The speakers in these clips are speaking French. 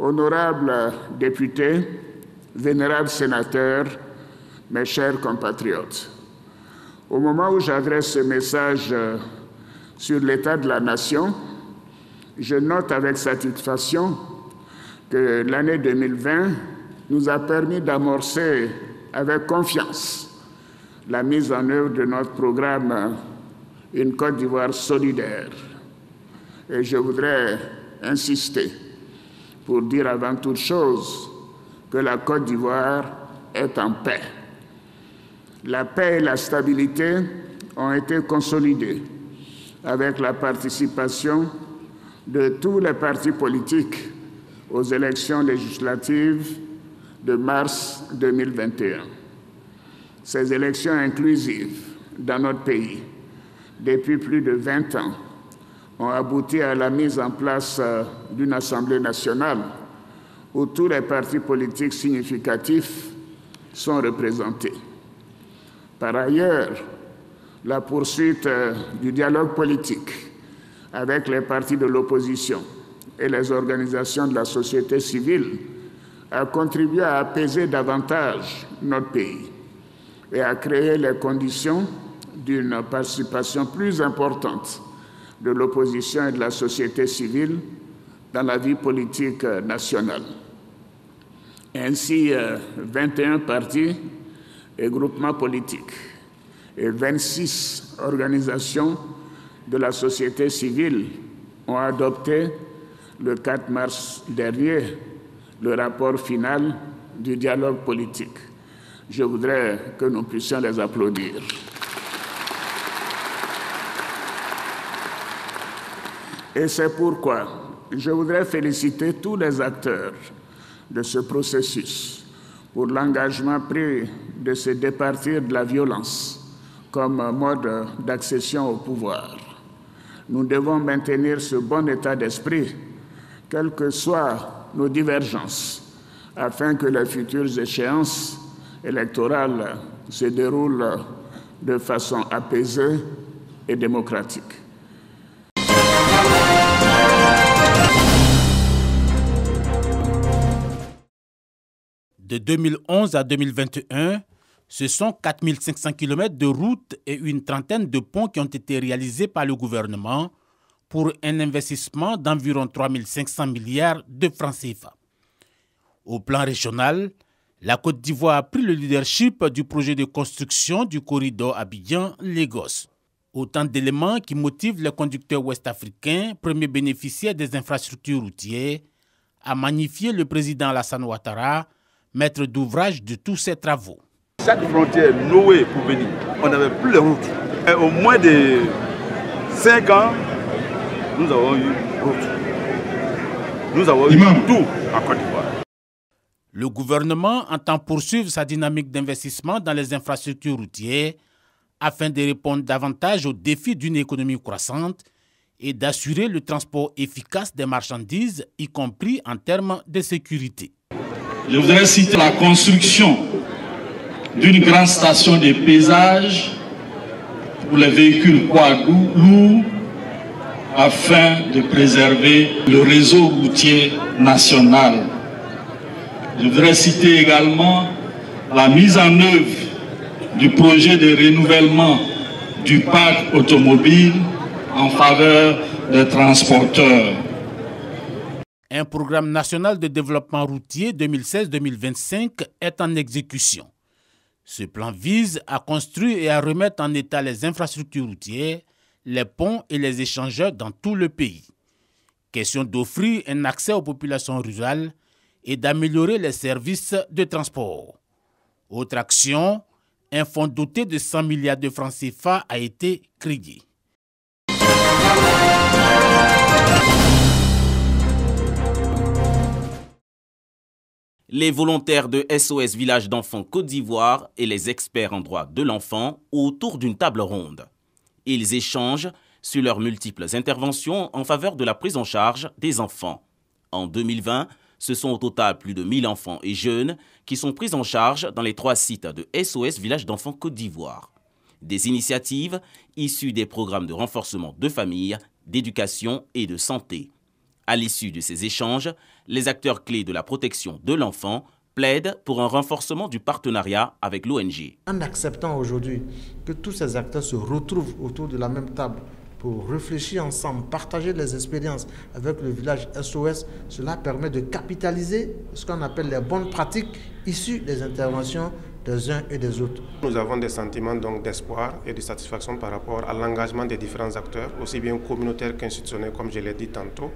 honorables députés, vénérables sénateurs, mes chers compatriotes, au moment où j'adresse ce message sur l'état de la nation, je note avec satisfaction que l'année 2020 nous a permis d'amorcer avec confiance la mise en œuvre de notre programme Une Côte d'Ivoire solidaire. Et je voudrais insister pour dire avant toute chose que la Côte d'Ivoire est en paix. La paix et la stabilité ont été consolidées avec la participation de tous les partis politiques aux élections législatives de mars 2021. Ces élections inclusives dans notre pays, depuis plus de 20 ans, ont abouti à la mise en place d'une Assemblée nationale où tous les partis politiques significatifs sont représentés. Par ailleurs, la poursuite du dialogue politique avec les partis de l'opposition et les organisations de la société civile a contribué à apaiser davantage notre pays et à créer les conditions d'une participation plus importante de l'opposition et de la société civile dans la vie politique nationale. Ainsi, 21 partis et groupements politiques et 26 organisations de la société civile ont adopté le 4 mars dernier le rapport final du dialogue politique. Je voudrais que nous puissions les applaudir. Et c'est pourquoi je voudrais féliciter tous les acteurs de ce processus pour l'engagement pris de se départir de la violence comme mode d'accession au pouvoir. Nous devons maintenir ce bon état d'esprit, quelles que soient nos divergences, afin que les futures échéances électorales se déroulent de façon apaisée et démocratique. De 2011 à 2021, ce sont 4 500 km de routes et une trentaine de ponts qui ont été réalisés par le gouvernement pour un investissement d'environ 3 500 milliards de francs CFA. Au plan régional, la Côte d'Ivoire a pris le leadership du projet de construction du corridor Abidjan-Lagos. Autant d'éléments qui motivent les conducteurs ouest-africains, premiers bénéficiaires des infrastructures routières, à magnifier le président Alassane Ouattara, maître d'ouvrage de tous ces travaux. Chaque frontière nouée pour venir, on n'avait plus les routes. Et au moins de 5 ans, nous avons eu route. Nous avons eu tout en Côte d'Ivoire. Le gouvernement entend poursuivre sa dynamique d'investissement dans les infrastructures routières afin de répondre davantage aux défis d'une économie croissante et d'assurer le transport efficace des marchandises, y compris en termes de sécurité. Je voudrais citer la construction d'une grande station de paysage pour les véhicules poids lourds afin de préserver le réseau routier national. Je voudrais citer également la mise en œuvre du projet de renouvellement du parc automobile en faveur des transporteurs. Un programme national de développement routier 2016-2025 est en exécution. Ce plan vise à construire et à remettre en état les infrastructures routières, les ponts et les échangeurs dans tout le pays. Question d'offrir un accès aux populations rurales et d'améliorer les services de transport. Autre action, un fonds doté de 100 milliards de francs CFA a été créé. Les volontaires de SOS Village d'Enfants Côte d'Ivoire et les experts en droit de l'enfant autour d'une table ronde. Ils échangent sur leurs multiples interventions en faveur de la prise en charge des enfants. En 2020, ce sont au total plus de 1000 enfants et jeunes qui sont pris en charge dans les 3 sites de SOS Village d'Enfants Côte d'Ivoire. Des initiatives issues des programmes de renforcement de famille, d'éducation et de santé. À l'issue de ces échanges, les acteurs clés de la protection de l'enfant plaident pour un renforcement du partenariat avec l'ONG. En acceptant aujourd'hui que tous ces acteurs se retrouvent autour de la même table pour réfléchir ensemble, partager les expériences avec le village SOS, cela permet de capitaliser ce qu'on appelle les bonnes pratiques issues des interventions des uns et des autres. Nous avons des sentiments donc d'espoir et de satisfaction par rapport à l'engagement des différents acteurs, aussi bien communautaires qu'institutionnels, comme je l'ai dit tantôt.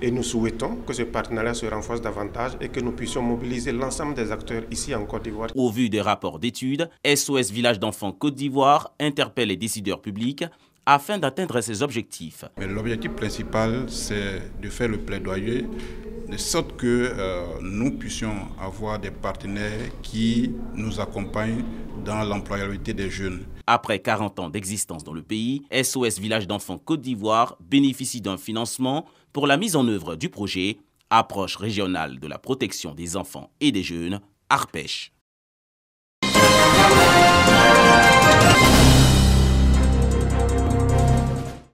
Et nous souhaitons que ce partenariat se renforce davantage et que nous puissions mobiliser l'ensemble des acteurs ici en Côte d'Ivoire. Au vu des rapports d'études, SOS Village d'enfants Côte d'Ivoire interpelle les décideurs publics afin d'atteindre ses objectifs. L'objectif principal, c'est de faire le plaidoyer de sorte que nous puissions avoir des partenaires qui nous accompagnent dans l'employabilité des jeunes. Après 40 ans d'existence dans le pays, SOS Village d'enfants Côte d'Ivoire bénéficie d'un financement pour la mise en œuvre du projet Approche régionale de la protection des enfants et des jeunes, ARPEJ.